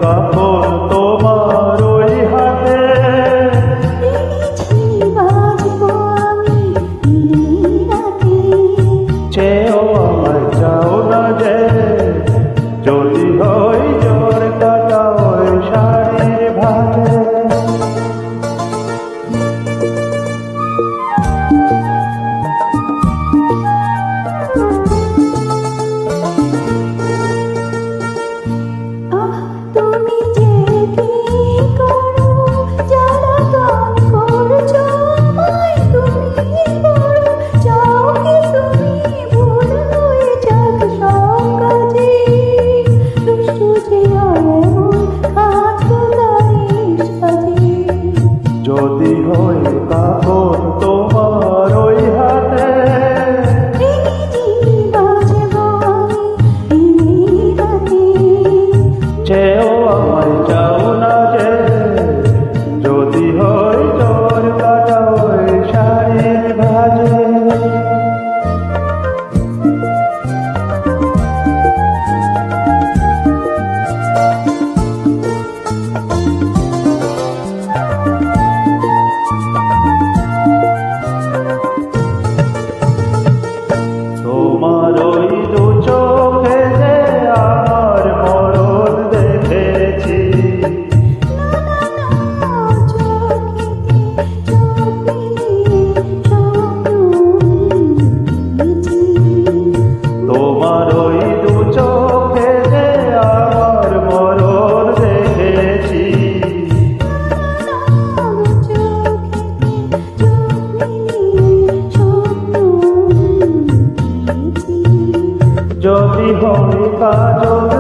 কাপড় তোমার ওই হাতে, চেয়েও আমায় চাও না যে, যদি হই জ্বর কাটা ওই শাড়ির ভাতে। যদি হই কাপড় তোমার ওই হাতে, চেয়েও আমায় চাও না যে, যদি হই জ্বর কাটা ওই শাড়ির ভাজে। তোমার ওই দু চোখে যে আমার মরণ দেখেছি, তোমার ওই দু চোখে যে আমার মরণ দেখেছি। যদি হই কাজল